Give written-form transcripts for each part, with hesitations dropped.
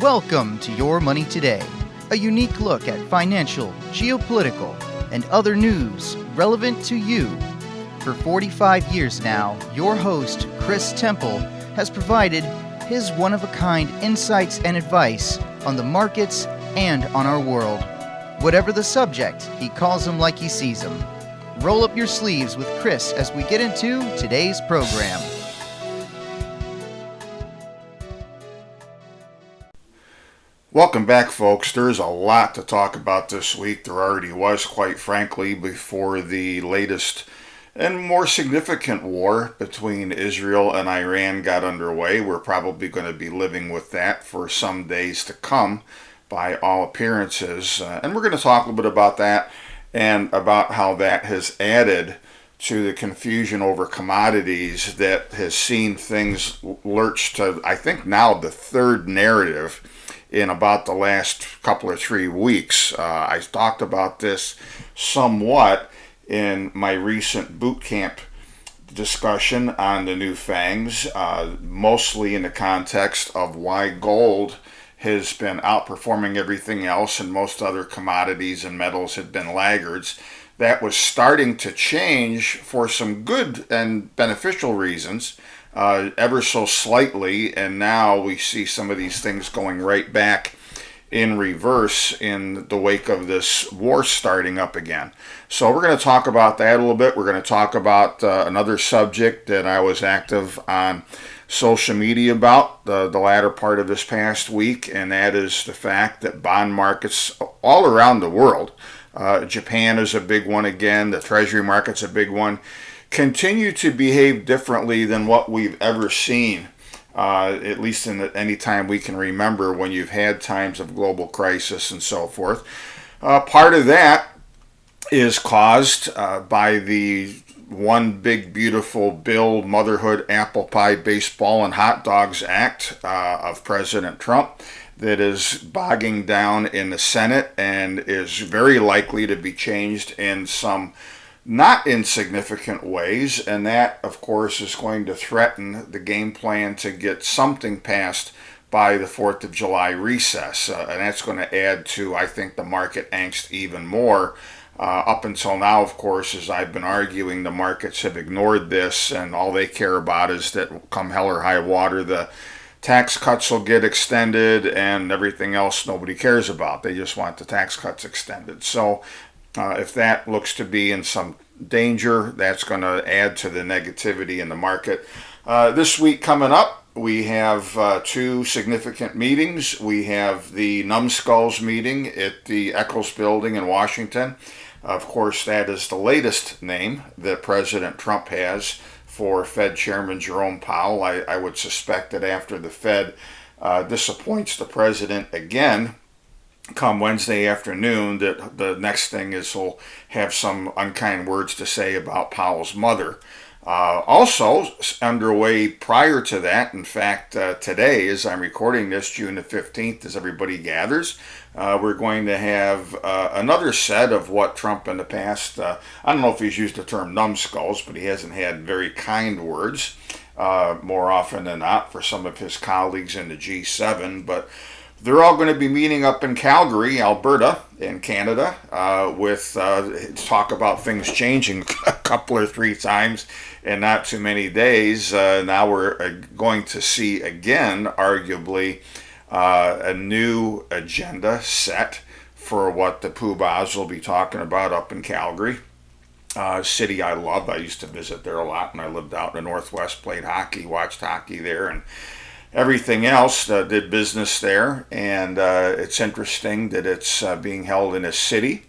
Welcome to Your Money Today, a unique look at financial, geopolitical, and other news relevant to you. For 45 years now, your host, Chris Temple, has provided his one-of-a-kind insights and advice on the markets and on our world. Whatever the subject, he calls them like he sees them. Roll up your sleeves with Chris as we get into today's program. Welcome back, folks. There's a lot to talk about this week. There already was, quite frankly, before the latest and more significant war between Israel and Iran got underway. We're probably going to be living with that for some days to come, by all appearances. And we're going to talk a little bit about that and about how that has added to the confusion over commodities that has seen things lurch to, I think, now the third narrative in about the last couple or 3 weeks. I talked about this somewhat in my recent boot camp discussion on the new fangs, mostly in the context of why gold has been outperforming everything else and most other commodities and metals had been laggards. That was starting to change for some good and beneficial reasons, ever so slightly, and now we see some of these things going right back in reverse in the wake of this war starting up again. So we're going to talk about that a little bit. We're going to talk about another subject that I was active on social media about the latter part of this past week, and that is the fact that bond markets all around the world, Japan is a big one again, the Treasury market's a big one, continue to behave differently than what we've ever seen, at least in any time we can remember when you've had times of global crisis and so forth. Part of that is caused by the One Big Beautiful Bill, Motherhood, Apple Pie, Baseball, and Hot Dogs Act of President Trump that is bogging down in the Senate and is very likely to be changed in some not insignificant ways, and that, of course, is going to threaten the game plan to get something passed by the 4th of July recess, and that's going to add to, I think, the market angst even more. Up until now, of course, as I've been arguing, the markets have ignored this, and all they care about is that come hell or high water, the tax cuts will get extended, and everything else nobody cares about. They just want the tax cuts extended. So if that looks to be in some danger, that's going to add to the negativity in the market. This week coming up, we have two significant meetings. We have the Numbskulls meeting at the Eccles Building in Washington. Of course, that is the latest name that President Trump has for Fed Chairman Jerome Powell. I would suspect that after the Fed disappoints the president again, come Wednesday afternoon, that the next thing is he'll have some unkind words to say about Powell's mother. Also underway prior to that, in fact, today, as I'm recording this, June the 15th, as everybody gathers, we're going to have another set of what Trump in the past, I don't know if he's used the term numbskulls, but he hasn't had very kind words more often than not for some of his colleagues in the G7, but they're all going to be meeting up in Calgary, Alberta, in Canada, with talk about things changing a couple or three times in not too many days. Now we're going to see again, arguably, a new agenda set for what the Poobahs will be talking about up in Calgary. City I love. I used to visit there a lot when I lived out in the Northwest, played hockey, watched hockey there, and everything else, did business there. And it's interesting that it's being held in a city,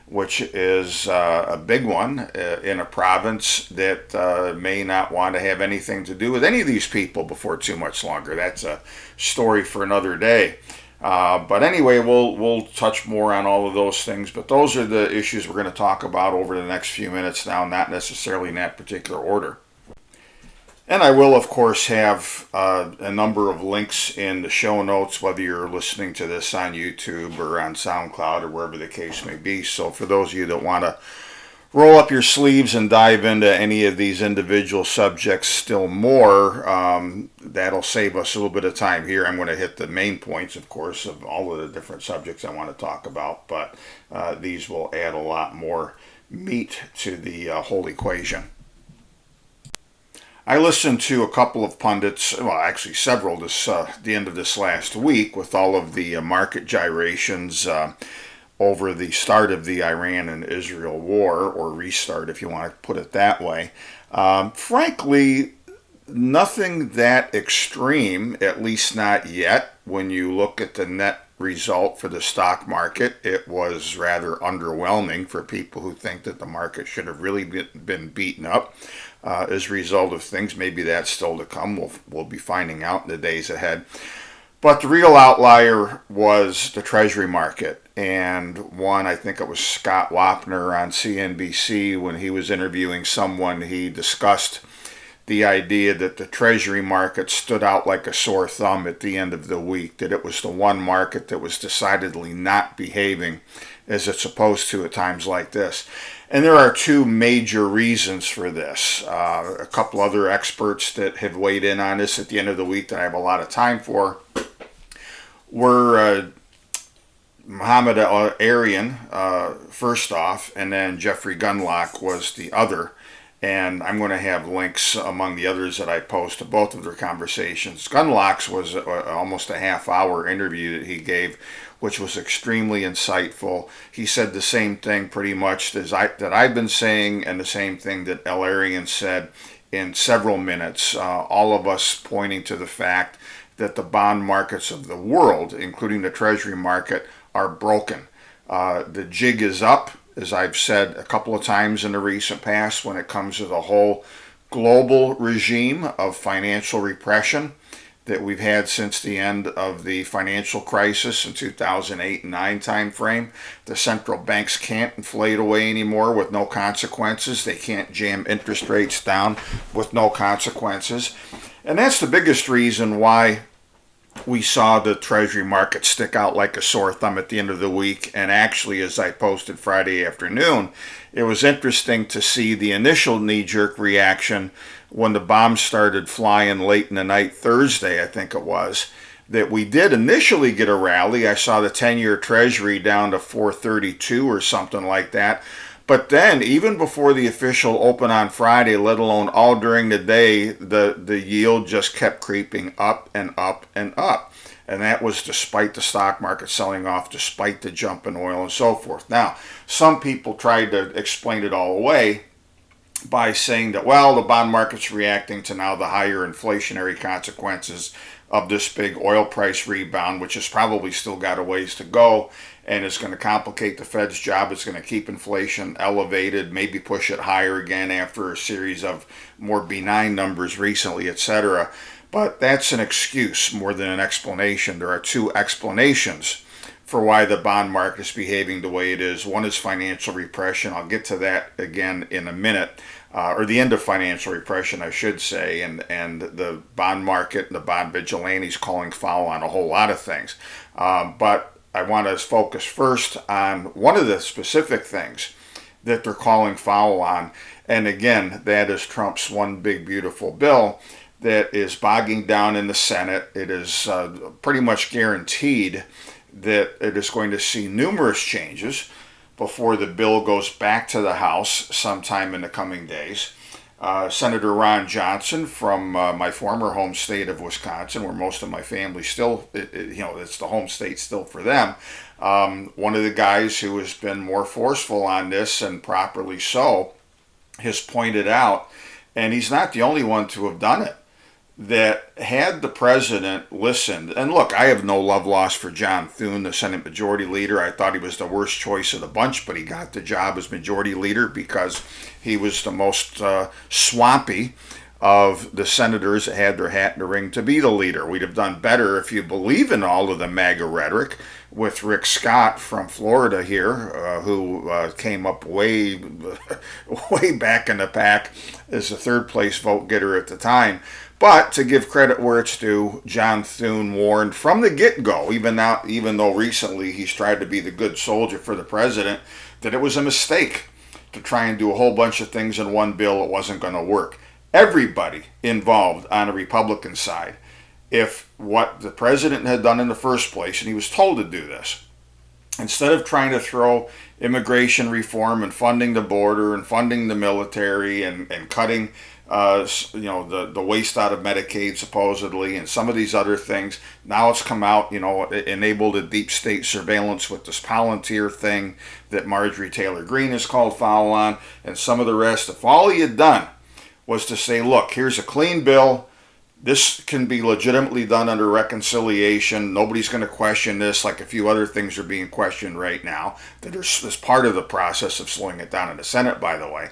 which is a big one in a province that may not want to have anything to do with any of these people before too much longer. That's a story for another day. But anyway, we'll touch more on all of those things. But those are the issues we're going to talk about over the next few minutes now, not necessarily in that particular order. And I will, of course, have a number of links in the show notes, whether you're listening to this on YouTube or on SoundCloud or wherever the case may be. So for those of you that want to roll up your sleeves and dive into any of these individual subjects still more. That'll save us a little bit of time here. I'm going to hit the main points, of course, of all of the different subjects I want to talk about, but these will add a lot more meat to the whole equation. I listened to a couple of pundits, well, actually several, the end of this last week with all of the market gyrations over the start of the Iran and Israel war, or restart if you want to put it that way. Frankly, nothing that extreme, at least not yet. When you look at the net result for the stock market, it was rather underwhelming for people who think that the market should have really been beaten up as a result of things. Maybe that's still to come. We'll be finding out in the days ahead. But the real outlier was the Treasury market. And one, I think it was Scott Wapner on CNBC, when he was interviewing someone, he discussed the idea that the Treasury market stood out like a sore thumb at the end of the week, that it was the one market that was decidedly not behaving as it's supposed to at times like this. And there are two major reasons for this. A couple other experts that have weighed in on this at the end of the week that I have a lot of time for were Mohammed Arian, first off, and then Jeffrey Gundlach was the other. And I'm going to have links among the others that I post to both of their conversations. Gundlach's was almost a half-hour interview that he gave, which was extremely insightful. He said the same thing pretty much that I've been saying, and the same thing that Arian said in several minutes, all of us pointing to the fact that the bond markets of the world, including the Treasury market, are broken. The jig is up, as I've said a couple of times in the recent past, when it comes to the whole global regime of financial repression that we've had since the end of the financial crisis in 2008 and 9 time frame. The central banks can't inflate away anymore with no consequences. They can't jam interest rates down with no consequences. And that's the biggest reason why we saw the Treasury market stick out like a sore thumb at the end of the week. And actually, as I posted Friday afternoon, it was interesting to see the initial knee-jerk reaction when the bombs started flying late in the night Thursday, I think it was, that we did initially get a rally. I saw the 10-year Treasury down to 432 or something like that. But then, even before the official open on Friday, let alone all during the day, the yield just kept creeping up and up and up. And that was despite the stock market selling off, despite the jump in oil and so forth. Now, some people tried to explain it all away by saying that, well, the bond market's reacting to now the higher inflationary consequences of this big oil price rebound, which has probably still got a ways to go, and it's going to complicate the Fed's job. It's going to keep inflation elevated, maybe push it higher again after a series of more benign numbers recently, etc. But that's an excuse more than an explanation. There are two explanations for why the bond market is behaving the way it is. One is financial repression. I'll get to that again in a minute, or the end of financial repression, I should say, and the bond market and the bond vigilantes calling foul on a whole lot of things. But I want to focus first on one of the specific things that they're calling foul on. And again, that is Trump's one big beautiful bill that is bogging down in the Senate. It is pretty much guaranteed that it is going to see numerous changes before the bill goes back to the House sometime in the coming days. Senator Ron Johnson from my former home state of Wisconsin, where most of my family still, it's the home state still for them. One of the guys who has been more forceful on this, and properly so, has pointed out, and he's not the only one to have done it, that had the president listened, and look, I have no love lost for John Thune, the Senate Majority Leader. I thought he was the worst choice of the bunch, but he got the job as Majority Leader because he was the most swampy of the senators that had their hat in the ring to be the leader. We'd have done better, if you believe in all of the MAGA rhetoric, with Rick Scott from Florida here, who came up way back in the pack as the third place vote getter at the time. But to give credit where it's due, John Thune warned from the get-go, even though recently he's tried to be the good soldier for the president, that it was a mistake to try and do a whole bunch of things in one bill, it wasn't going to work. Everybody involved on the Republican side, if what the president had done in the first place, and he was told to do this, instead of trying to throw immigration reform and funding the border and funding the military and cutting the waste out of Medicaid supposedly and some of these other things, now it's come out, enabled a deep state surveillance with this Palantir thing that Marjorie Taylor Greene has called foul on, and some of the rest. If all he had done was to say, look, here's a clean bill, this can be legitimately done under reconciliation. Nobody's going to question this, like a few other things are being questioned right now that are as part of the process of slowing it down in the Senate, by the way.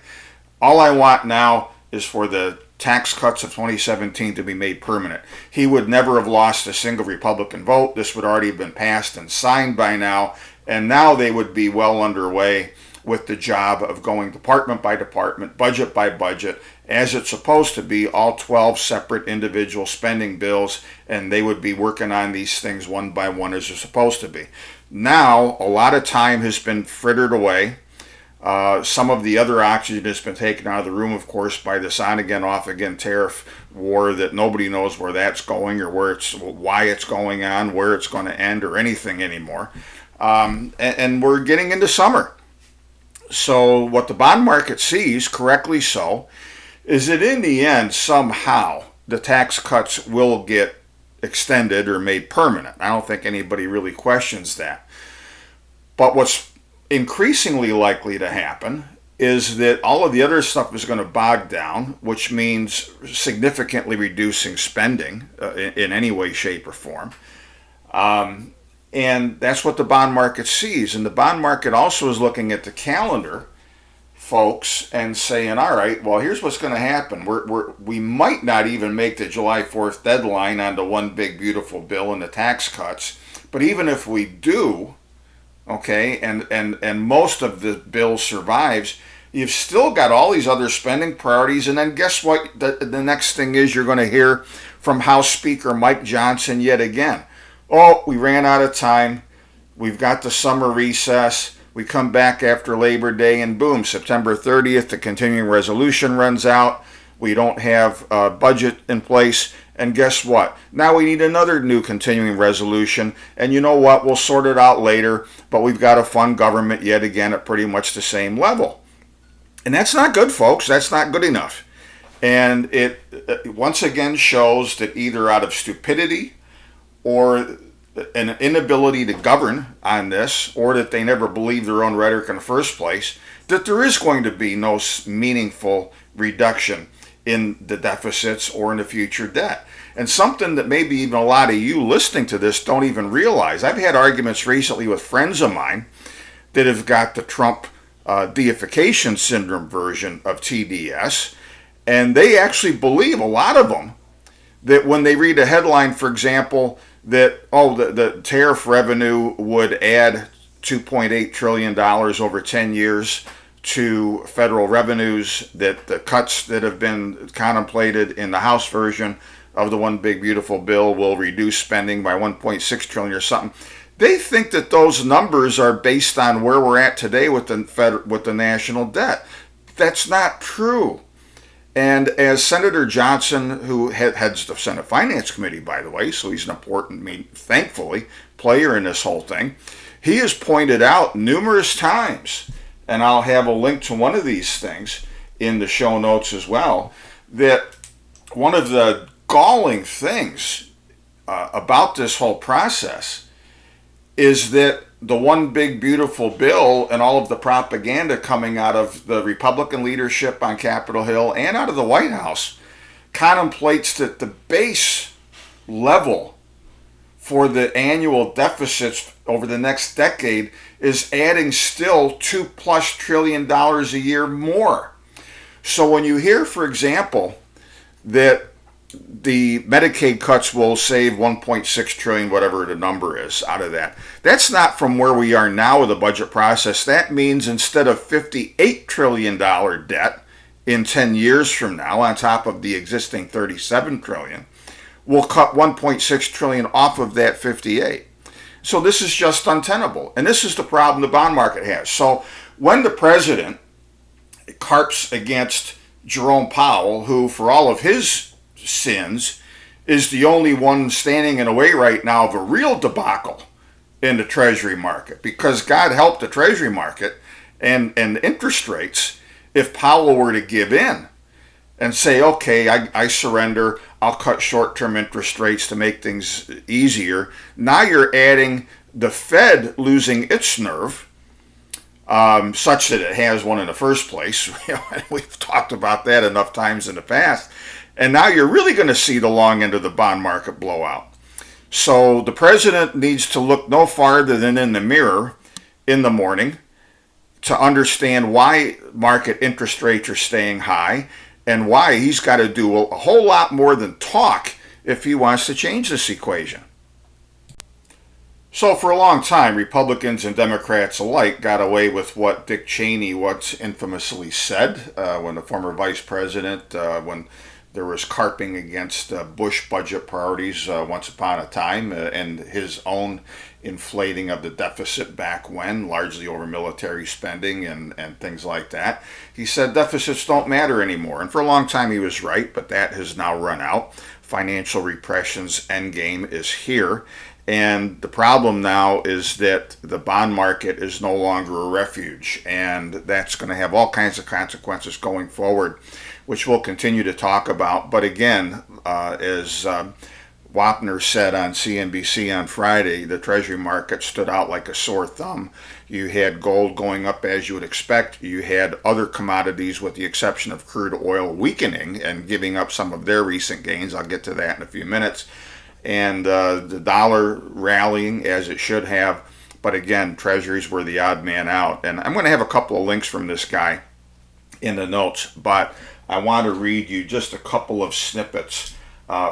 All I want now is for the tax cuts of 2017 to be made permanent. He would never have lost a single Republican vote. This would already have been passed and signed by now, and now they would be well underway with the job of going department by department, budget by budget, as it's supposed to be, all 12 separate individual spending bills, and they would be working on these things one by one as they're supposed to be. Now, a lot of time has been frittered away. Some of the other oxygen has been taken out of the room, of course, by this on-again, off-again tariff war that nobody knows where that's going or why it's going on, where it's going to end, or anything anymore. And we're getting into summer. So what the bond market sees, correctly so, is that in the end, somehow, the tax cuts will get extended or made permanent. I don't think anybody really questions that. But what's increasingly likely to happen is that all of the other stuff is going to bog down, which means significantly reducing spending in any way, shape, or form. And that's what the bond market sees. And the bond market also is looking at the calendar, folks, and saying, all right, well, here's what's going to happen. We might not even make the July 4th deadline on the one big beautiful bill and the tax cuts. But even if we do, okay, and most of the bill survives, you've still got all these other spending priorities. And then guess what? The next thing is you're going to hear from House Speaker Mike Johnson yet again. Oh, we ran out of time. We've got the summer recess. We come back after Labor Day and boom, September 30th, the continuing resolution runs out. We don't have a budget in place. And guess what? Now we need another new continuing resolution. And you know what? We'll sort it out later. But we've got to fund government yet again at pretty much the same level. And that's not good, folks. That's not good enough. And it once again shows that either out of stupidity or an inability to govern on this, or that they never believed their own rhetoric in the first place, that there is going to be no meaningful reduction in the deficits or in the future debt. And something that maybe even a lot of you listening to this don't even realize. I've had arguments recently with friends of mine that have got the Trump deification syndrome version of TDS, and they actually believe, a lot of them, that when they read a headline, for example, that, the tariff revenue would add $2.8 trillion over 10 years to federal revenues, that the cuts that have been contemplated in the House version of the one big beautiful bill will reduce spending by 1.6 trillion or something. They think that those numbers are based on where we're at today with the national debt. That's not true. And as Senator Johnson, who heads the Senate Finance Committee, by the way, so he's an important, thankfully, player in this whole thing, he has pointed out numerous times, and I'll have a link to one of these things in the show notes as well, that one of the galling things about this whole process is that the one big beautiful bill and all of the propaganda coming out of the Republican leadership on Capitol Hill and out of the White House contemplates that the base level for the annual deficits over the next decade is adding still $2+ trillion a year more. So when you hear, for example, that the Medicaid cuts will save 1.6 trillion, whatever the number is, out of that. That's not from where we are now with the budget process. That means instead of $58 trillion debt in 10 years from now, on top of the existing 37 trillion, we'll cut 1.6 trillion off of that 58. So this is just untenable. And this is the problem the bond market has. So when the president carps against Jerome Powell, who, for all of his sins, is the only one standing in the way right now of a real debacle in the Treasury market, because God help the Treasury market and interest rates if Powell were to give in and say, okay, I surrender, I'll cut short-term interest rates to make things easier. Now you're adding the Fed losing its nerve, such that it has one in the first place. We've talked about that enough times in the past. And now you're really going to see the long end of the bond market blow out. So the president needs to look no farther than in the mirror in the morning to understand why market interest rates are staying high and why he's got to do a whole lot more than talk if he wants to change this equation. So for a long time, Republicans and Democrats alike got away with what Dick Cheney once infamously said when the former vice president, when there was carping against Bush budget priorities once upon a time, and his own inflating of the deficit back when, largely over military spending and things like that. He said deficits don't matter anymore. And for a long time he was right, but that has now run out. Financial repression's endgame is here. And the problem now is that the bond market is no longer a refuge. And that's going to have all kinds of consequences going forward, which we'll continue to talk about. But again, as Wapner said on CNBC on Friday, the Treasury market stood out like a sore thumb. You had gold going up as you would expect. You had other commodities, with the exception of crude oil, weakening and giving up some of their recent gains. I'll get to that in a few minutes. And the dollar rallying as it should have. But again, Treasuries were the odd man out. And I'm going to have a couple of links from this guy in the notes, but I want to read you just a couple of snippets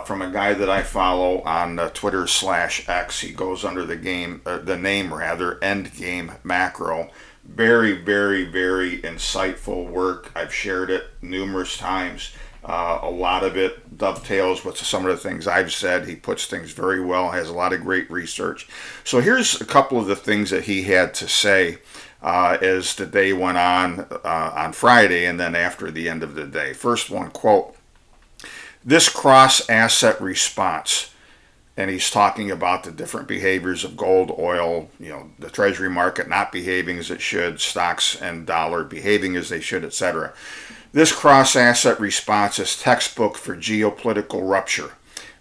from a guy that I follow on Twitter/X. He goes under the name Endgame Macro. Very, very, very insightful work. I've shared it numerous times. A lot of it dovetails with some of the things I've said. He puts things very well, has a lot of great research. So here's a couple of the things that he had to say as the day went on Friday and then after the end of the day. First one, quote, "This cross-asset response," and he's talking about the different behaviors of gold, oil, the Treasury market not behaving as it should, stocks and dollar behaving as they should, etc. "This cross-asset response is textbook for geopolitical rupture,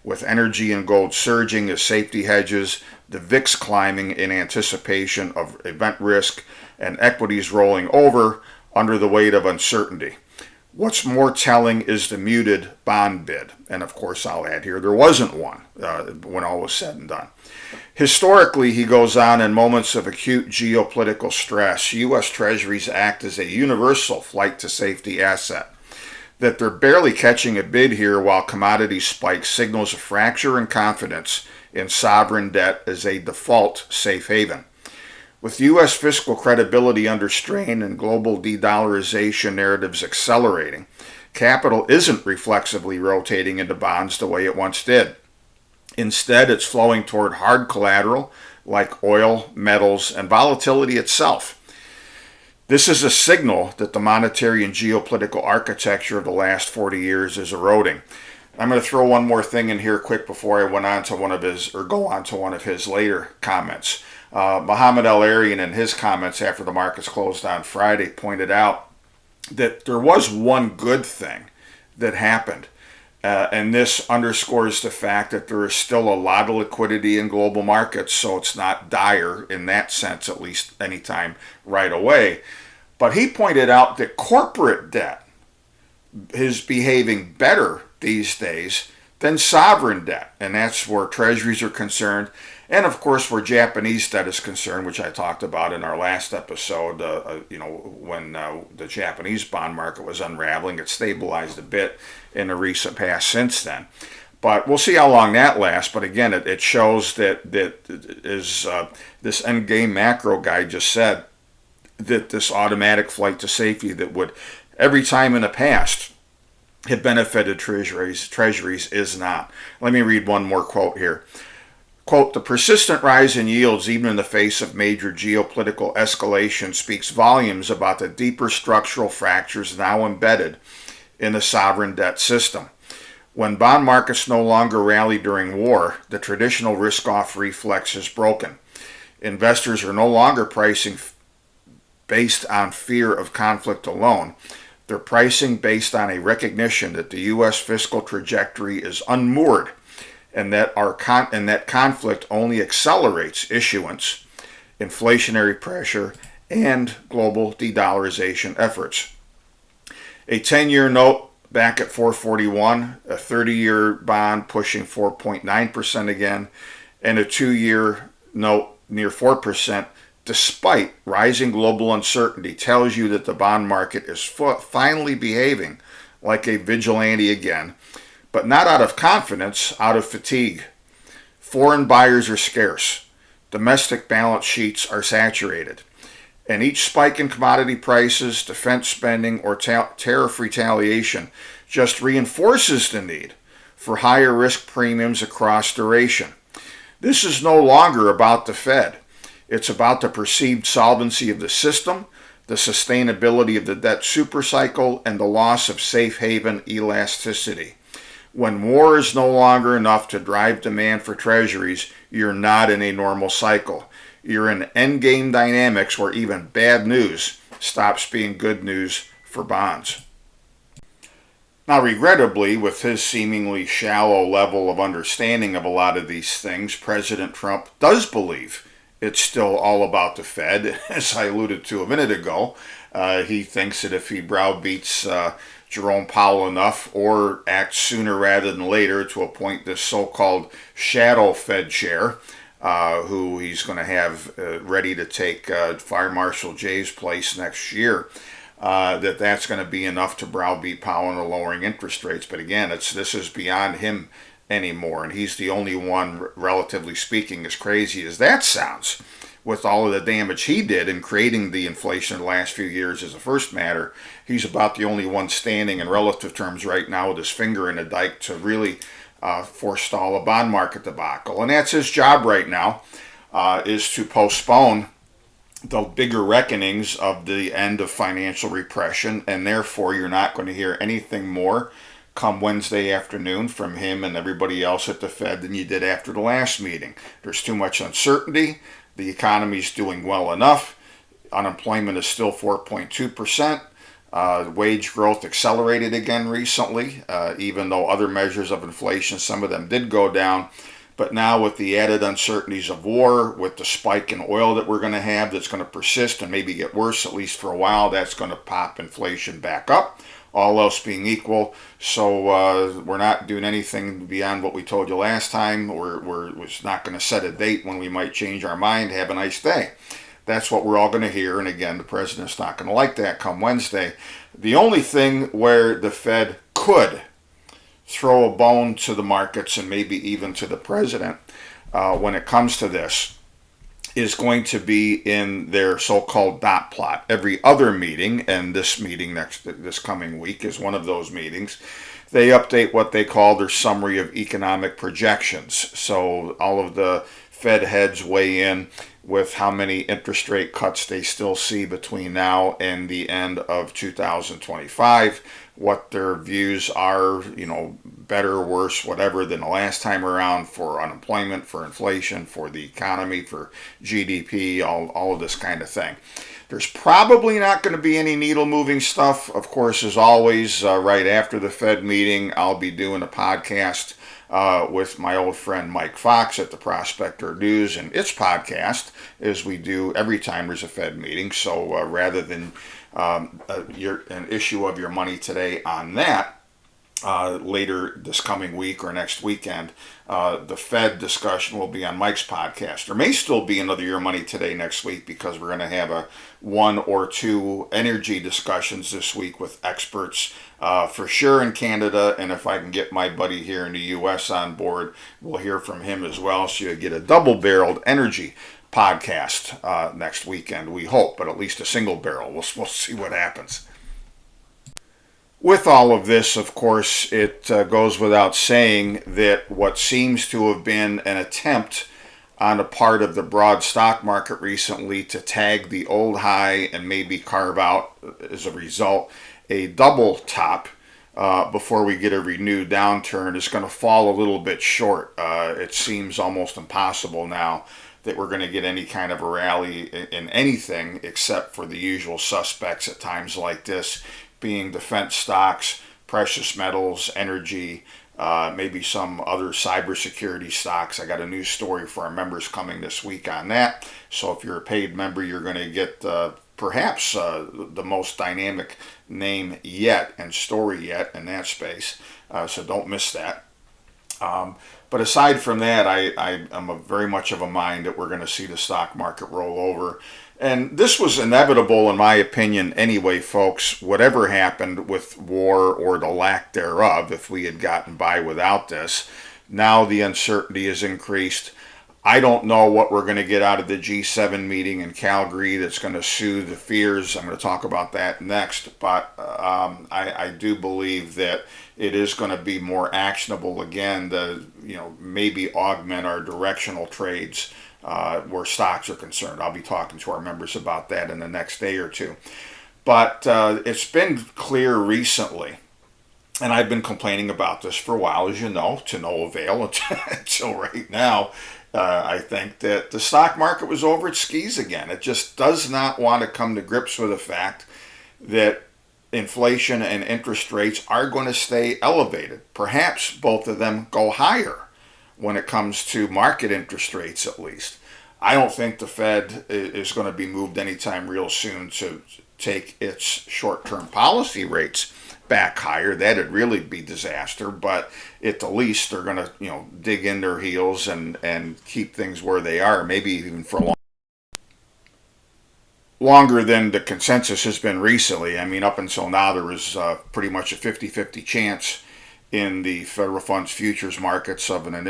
with energy and gold surging as safety hedges, the VIX climbing in anticipation of event risk, and equities rolling over under the weight of uncertainty. What's more telling is the muted bond bid." And of course, I'll add here, there wasn't one when all was said and done. "Historically," he goes on, "in moments of acute geopolitical stress, U.S. Treasuries act as a universal flight to safety asset. That they're barely catching a bid here while commodity spikes signals a fracture in confidence in sovereign debt as a default safe haven. With U.S. fiscal credibility under strain and global de-dollarization narratives accelerating, capital isn't reflexively rotating into bonds the way it once did. Instead, it's flowing toward hard collateral like oil, metals, and volatility itself. This is a signal that the monetary and geopolitical architecture of the last 40 years is eroding." I'm going to throw one more thing in here quick before I go on to one of his later comments. Mohamed El-Arian, in his comments after the markets closed on Friday, pointed out that there was one good thing that happened. And this underscores the fact that there is still a lot of liquidity in global markets, so it's not dire in that sense, at least anytime right away. But he pointed out that corporate debt is behaving better these days than sovereign debt, and that's where treasuries are concerned. And of course, where Japanese debt is concerned, which I talked about in our last episode, when the Japanese bond market was unraveling, it stabilized a bit in the recent past since then. But we'll see how long that lasts. But again, it shows that is this endgame macro guy just said, that this automatic flight to safety that would every time in the past have benefited treasuries is not. Let me read one more quote here. Quote, the persistent rise in yields, even in the face of major geopolitical escalation, speaks volumes about the deeper structural fractures now embedded in the sovereign debt system. When bond markets no longer rally during war, the traditional risk-off reflex is broken. Investors are no longer pricing based on fear of conflict alone. They're pricing based on a recognition that the U.S. fiscal trajectory is unmoored and that that conflict only accelerates issuance, inflationary pressure, and global de-dollarization efforts. A 10-year note back at 441, a 30-year bond pushing 4.9% again, and a 2-year note near 4%, despite rising global uncertainty, tells you that the bond market is finally behaving like a vigilante again, but not out of confidence, out of fatigue. Foreign buyers are scarce. Domestic balance sheets are saturated. And each spike in commodity prices, defense spending, or tariff retaliation just reinforces the need for higher risk premiums across duration. This is no longer about the Fed. It's about the perceived solvency of the system, the sustainability of the debt supercycle, and the loss of safe haven elasticity. When war is no longer enough to drive demand for treasuries, you're not in a normal cycle. You're in endgame dynamics where even bad news stops being good news for bonds. Now, regrettably, with his seemingly shallow level of understanding of a lot of these things, President Trump does believe it's still all about the Fed. As I alluded to a minute ago, he thinks that if he browbeats Jerome Powell enough, or acts sooner rather than later to appoint this so-called shadow Fed chair, who he's going to have ready to take Fire Marshal Jay's place next year, that's going to be enough to browbeat Powell into lowering interest rates. But again, this is beyond him anymore, and he's the only one, relatively speaking, as crazy as that sounds, with all of the damage he did in creating the inflation in the last few years as a first matter. He's about the only one standing in relative terms right now with his finger in a dike to really forestall a bond market debacle. And that's his job right now, is to postpone the bigger reckonings of the end of financial repression, and therefore you're not going to hear anything more come Wednesday afternoon from him and everybody else at the Fed than you did after the last meeting. There's too much uncertainty. The economy's doing well enough. Unemployment is still 4.2%. Wage growth accelerated again recently, even though other measures of inflation, some of them did go down. But now with the added uncertainties of war, with the spike in oil that we're going to have that's going to persist and maybe get worse, at least for a while, that's going to pop inflation back up, all else being equal. So we're not doing anything beyond what we told you last time. We're not going to set a date when we might change our mind. Have a nice day. That's what we're all going to hear. And again, the president's not going to like that come Wednesday. The only thing where the Fed could throw a bone to the markets and maybe even to the president when it comes to this is going to be in their so-called dot plot. Every other meeting, and this meeting this coming week is one of those meetings, they update what they call their summary of economic projections. So all of the Fed heads weigh in with how many interest rate cuts they still see between now and the end of 2025, what their views are, better or worse, whatever, than the last time around for unemployment, for inflation, for the economy, for GDP, all of this kind of thing. There's probably not going to be any needle-moving stuff. Of course, as always, right after the Fed meeting, I'll be doing a podcast with my old friend Mike Fox at the Prospector News and its podcast, as we do every time there's a Fed meeting. So rather than an issue of your money today on that, later this coming week or next weekend, the Fed discussion will be on Mike's podcast. There may still be another Your Money Today next week, because we're going to have one or two energy discussions this week with experts for sure in Canada, and if I can get my buddy here in the U.S. on board, we'll hear from him as well, so you get a double-barreled energy podcast next weekend, we hope, but at least a single barrel. We'll see what happens. With all of this, of course, it goes without saying that what seems to have been an attempt on the part of the broad stock market recently to tag the old high and maybe carve out, as a result, a double top before we get a renewed downturn is going to fall a little bit short. It seems almost impossible now that we're going to get any kind of a rally in anything except for the usual suspects at times like this, being defense stocks, precious metals, energy, maybe some other cybersecurity stocks. I got a news story for our members coming this week on that. So if you're a paid member, you're going to get perhaps the most dynamic name yet and story yet in that space. So don't miss that. But aside from that, I am very much of a mind that we're going to see the stock market roll over. And this was inevitable, in my opinion, anyway, folks. Whatever happened with war or the lack thereof, if we had gotten by without this, now the uncertainty has increased. I don't know what we're going to get out of the G7 meeting in Calgary that's going to soothe the fears. I'm going to talk about that next. But I do believe that it is going to be more actionable again to, maybe augment our directional trades where stocks are concerned. I'll be talking to our members about that in the next day or two. But it's been clear recently, and I've been complaining about this for a while, as you know, to no avail until right now. I think that the stock market was over its skis again. It just does not want to come to grips with the fact that inflation and interest rates are going to stay elevated. Perhaps both of them go higher when it comes to market interest rates, at least. I don't think the Fed is going to be moved anytime real soon to take its short-term policy rates back higher. That'd really be disaster, but at the least they're going to dig in their heels and keep things where they are, maybe even for longer than the consensus has been recently. I mean, up until now there was pretty much a 50-50 chance in the federal funds futures markets of an a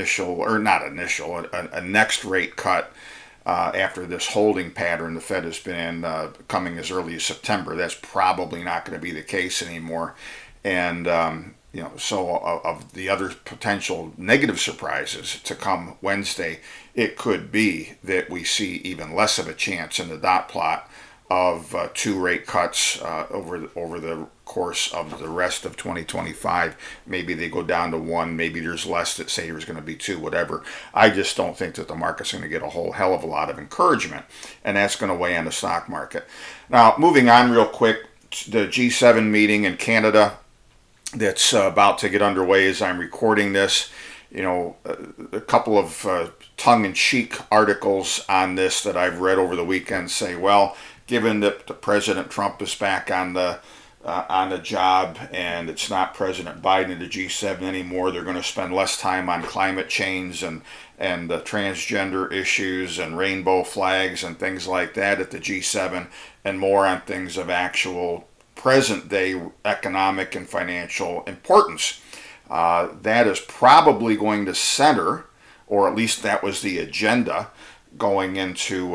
next rate cut after this holding pattern the Fed has been in coming as early as September. That's probably not going to be the case anymore. And, so of the other potential negative surprises to come Wednesday, it could be that we see even less of a chance in the dot plot of 2 rate cuts over the course of the rest of 2025. Maybe they go down to 1. Maybe there's less that say there's going to be 2, whatever. I just don't think that the market's going to get a whole hell of a lot of encouragement, and that's going to weigh on the stock market. Now, moving on real quick, the G7 meeting in Canada that's about to get underway as I'm recording this. A couple of tongue-in-cheek articles on this that I've read over the weekend say, well, given that the President Trump is back on the job and it's not President Biden in the G7 anymore, they're going to spend less time on climate change and transgender issues and rainbow flags and things like that at the G7, and more on things of actual present-day economic and financial importance. That is probably going to center, or at least that was the agenda, going into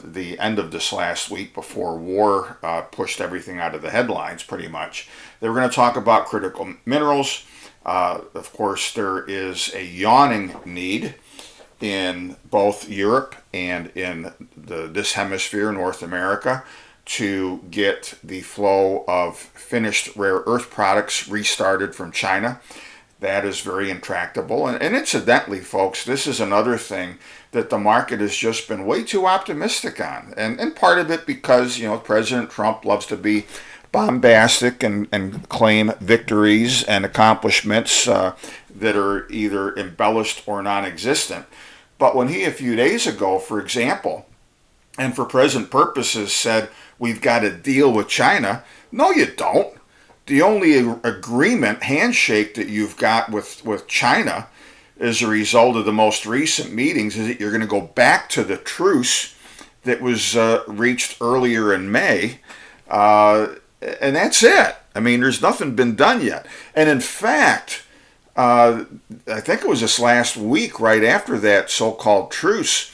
the end of this last week before war pushed everything out of the headlines pretty much. They were going to talk about critical minerals. Of course, there is a yawning need in both Europe and in this hemisphere, North America, to get the flow of finished rare earth products restarted from China. That is very intractable. And incidentally, folks, this is another thing that the market has just been way too optimistic on. And part of it because, President Trump loves to be bombastic and claim victories and accomplishments that are either embellished or non-existent. But when he, a few days ago, for example, and for present purposes said, we've got a deal with China, no, you don't. The only agreement, handshake that you've got with China as a result of the most recent meetings is that you're going to go back to the truce that was reached earlier in May. And that's it. I mean, there's nothing been done yet. And in fact, I think it was this last week, right after that so-called truce,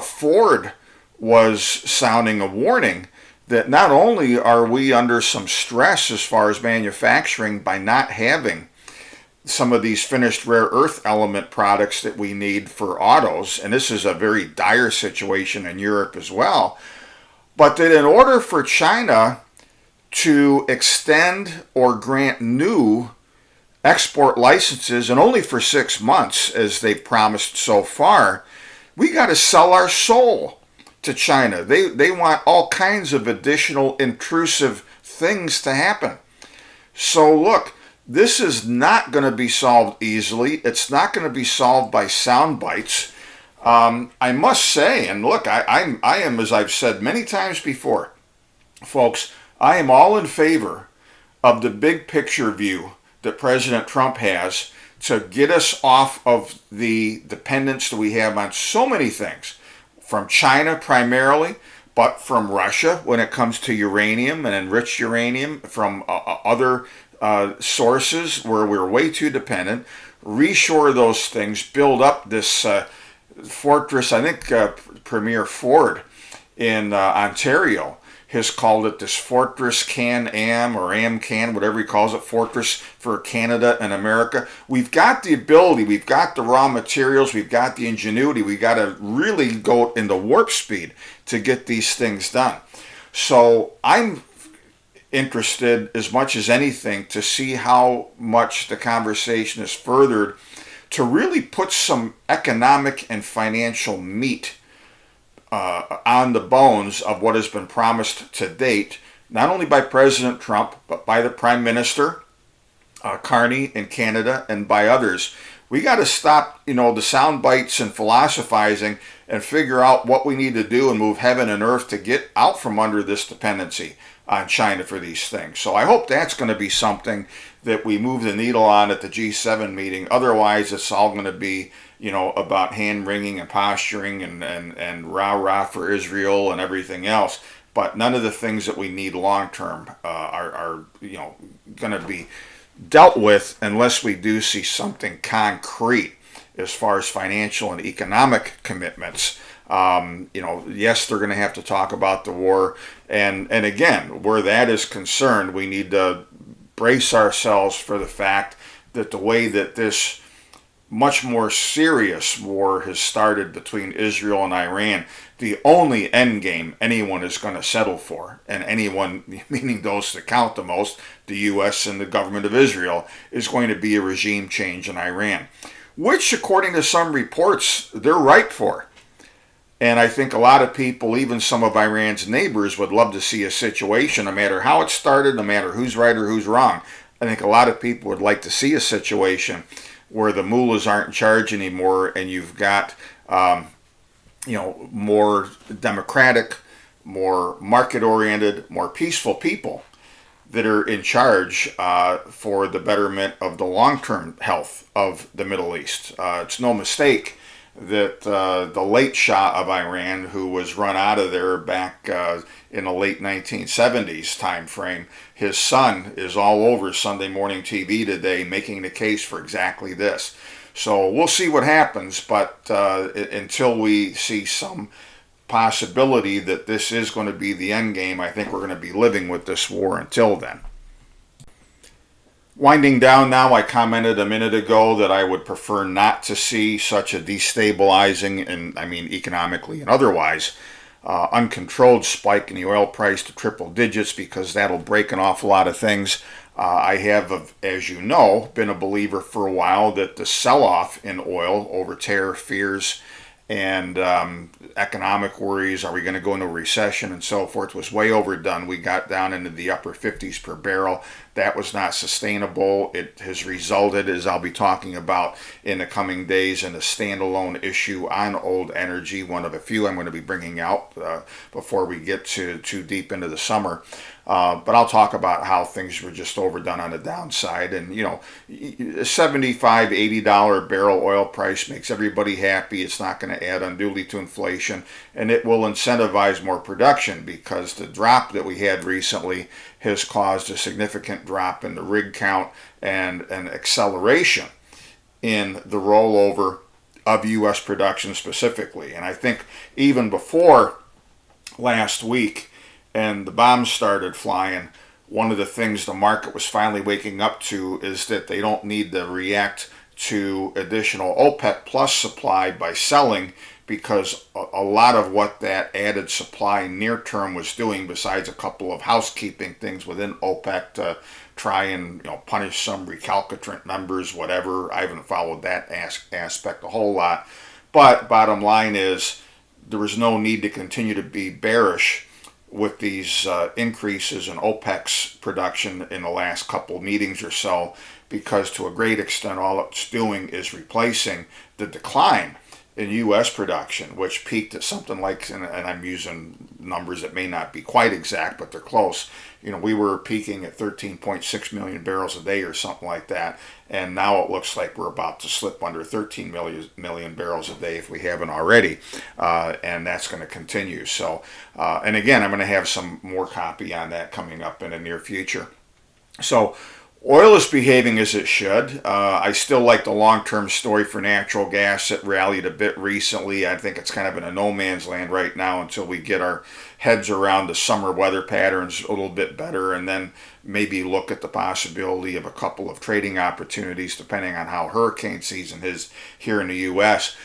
Ford was sounding a warning that not only are we under some stress as far as manufacturing by not having some of these finished rare earth element products that we need for autos, and this is a very dire situation in Europe as well, but that in order for China to extend or grant new export licenses, and only for 6 months as they've promised so far, we got to sell our soul to China. They want all kinds of additional intrusive things to happen. So look, this is not going to be solved easily. It's not going to be solved by sound bites. I must say, and look, I am, as I've said many times before, folks, I am all in favor of the big picture view that President Trump has to get us off of the dependence that we have on so many things, from China primarily, but from Russia when it comes to uranium and enriched uranium, from other sources where we're way too dependent, reshore those things, build up this fortress. I think Premier Ford in Ontario has called it this Fortress Can-Am or Am-Can, whatever he calls it, Fortress for Canada and America. We've got the ability, we've got the raw materials, we've got the ingenuity, we've got to really go into warp speed to get these things done. So I'm interested as much as anything to see how much the conversation is furthered to really put some economic and financial meat on the bones of what has been promised to date, not only by President Trump, but by the Prime Minister, Carney in Canada, and by others. We got to stop, the sound bites and philosophizing and figure out what we need to do and move heaven and earth to get out from under this dependency on China for these things. So I hope that's going to be something that we move the needle on at the G7 meeting. Otherwise, it's all going to be about hand wringing and posturing and rah-rah for Israel and everything else. But none of the things that we need long term are going to be dealt with unless we do see something concrete as far as financial and economic commitments. Yes, they're going to have to talk about the war. And again, where that is concerned, we need to brace ourselves for the fact that the way that this much more serious war has started between Israel and Iran, the only end game anyone is going to settle for, and anyone, meaning those that count the most, the U.S. and the government of Israel, is going to be a regime change in Iran, which, according to some reports, they're ripe for. And I think a lot of people, even some of Iran's neighbors, would love to see a situation, no matter how it started, no matter who's right or who's wrong. I think a lot of people would like to see a situation where the mullahs aren't in charge anymore, and you've got more democratic, more market-oriented, more peaceful people that are in charge for the betterment of the long-term health of the Middle East. It's no mistake that the late Shah of Iran, who was run out of there back in the late 1970s time frame, his son is all over Sunday morning TV today making the case for exactly this. So we'll see what happens, but until we see some possibility that this is going to be the end game, I think we're going to be living with this war until then. Winding down now, I commented a minute ago that I would prefer not to see such a destabilizing, and I mean economically and otherwise, uncontrolled spike in the oil price to triple digits, because that'll break an awful lot of things. I have, as you know, been a believer for a while that the sell-off in oil over tariff fears and economic worries, are we going to go into a recession and so forth, was way overdone. We got down into the upper 50s per barrel. That was not sustainable. It has resulted, as I'll be talking about in the coming days, in a standalone issue on old energy, one of a few I'm going to be bringing out before we get too deep into the summer. But I'll talk about how things were just overdone on the downside. And, $75, $80 barrel oil price makes everybody happy. It's not going to add unduly to inflation, and it will incentivize more production, because the drop that we had recently has caused a significant drop in the rig count and an acceleration in the rollover of U.S. production specifically. And I think even before last week and the bombs started flying, one of the things the market was finally waking up to is that they don't need to react to additional OPEC plus supply by selling, because a lot of what that added supply near term was doing, besides a couple of housekeeping things within OPEC to try and punish some recalcitrant members, whatever. I haven't followed that aspect a whole lot. But bottom line is there was no need to continue to be bearish with these increases in OPEC's production in the last couple meetings or so, because to a great extent all it's doing is replacing the decline in U.S. production, which peaked at something like, and I'm using numbers that may not be quite exact, but they're close. We were peaking at 13.6 million barrels a day or something like that, and now it looks like we're about to slip under 13 million barrels a day if we haven't already, and that's going to continue. So, and again, I'm going to have some more copy on that coming up in the near future. So, oil is behaving as it should. I still like the long-term story for natural gas. It rallied a bit recently. I think it's kind of in a no man's land right now until we get our heads around the summer weather patterns a little bit better, and then maybe look at the possibility of a couple of trading opportunities depending on how hurricane season is here in the U.S.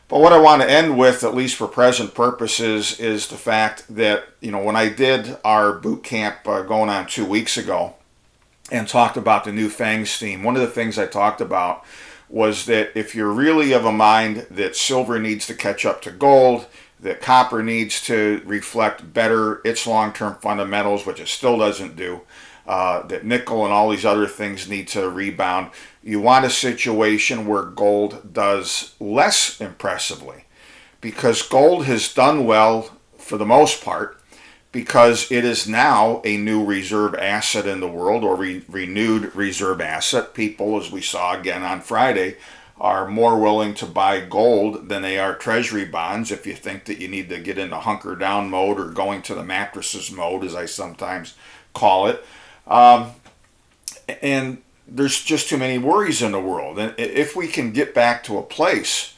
But what I want to end with, at least for present purposes, is the fact that, when I did our boot camp going on 2 weeks ago, and talked about the new FANGs theme, one of the things I talked about was that if you're really of a mind that silver needs to catch up to gold, that copper needs to reflect better its long-term fundamentals, which it still doesn't do, that nickel and all these other things need to rebound, you want a situation where gold does less impressively, because gold has done well for the most part, because it is now a new reserve asset in the world, or renewed reserve asset. People, as we saw again on Friday, are more willing to buy gold than they are Treasury bonds, if you think that you need to get into hunker down mode, or going to the mattresses mode, as I sometimes call it. And there's just too many worries in the world. And if we can get back to a place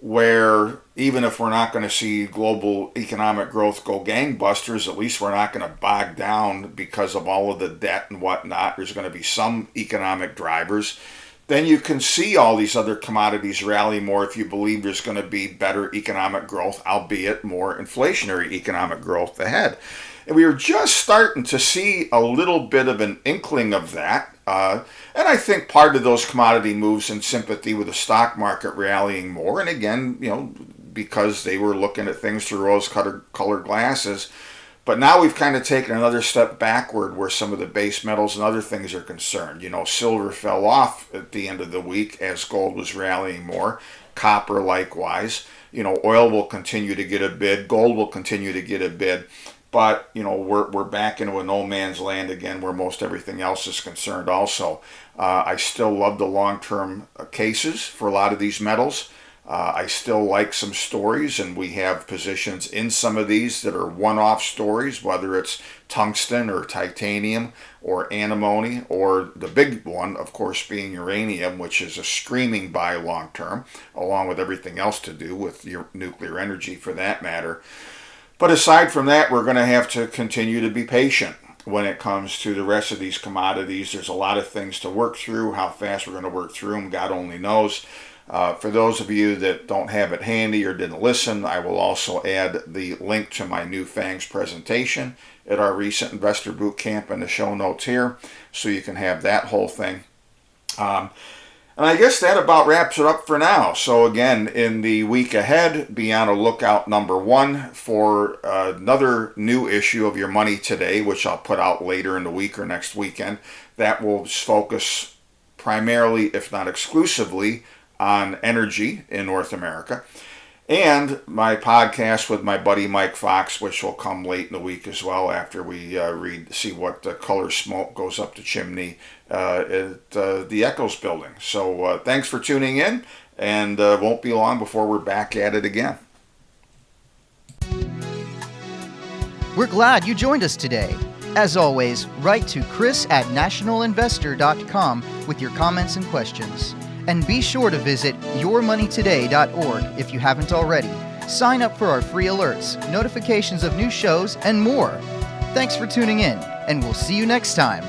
where, even if we're not going to see global economic growth go gangbusters, at least we're not going to bog down because of all of the debt and whatnot. There's going to be some economic drivers. Then you can see all these other commodities rally more if you believe there's going to be better economic growth, albeit more inflationary economic growth ahead. And we were just starting to see a little bit of an inkling of that. And I think part of those commodity moves in sympathy with the stock market rallying more. And again, because they were looking at things through rose-colored glasses. But now we've kind of taken another step backward where some of the base metals and other things are concerned. Silver fell off at the end of the week as gold was rallying more. Copper likewise. Oil will continue to get a bid. Gold will continue to get a bid. But, we're back into a no man's land again where most everything else is concerned also. I still love the long-term cases for a lot of these metals. I still like some stories, and we have positions in some of these that are one-off stories, whether it's tungsten or titanium or antimony, or the big one, of course, being uranium, which is a screaming buy long-term, along with everything else to do with your nuclear energy for that matter. But aside from that, we're going to have to continue to be patient when it comes to the rest of these commodities. There's a lot of things to work through. How fast we're going to work through them, God only knows. For those of you that don't have it handy or didn't listen, I will also add the link to my new FANGs presentation at our recent Investor Boot Camp in the show notes here, so you can have that whole thing. And I guess that about wraps it up for now. So again, in the week ahead, be on a lookout, number one, for another new issue of Your Money Today, which I'll put out later in the week or next weekend. That will focus primarily, if not exclusively, on energy in North America. And my podcast with my buddy Mike Fox, which will come late in the week as well, after we see what color smoke goes up the chimney at the Echoes building. So thanks for tuning in, and won't be long before we're back at it again. We're glad you joined us today. As always, write to chris@nationalinvestor.com with your comments and questions. And be sure to visit yourmoneytoday.org if you haven't already. Sign up for our free alerts, notifications of new shows, and more. Thanks for tuning in. and we'll see you next time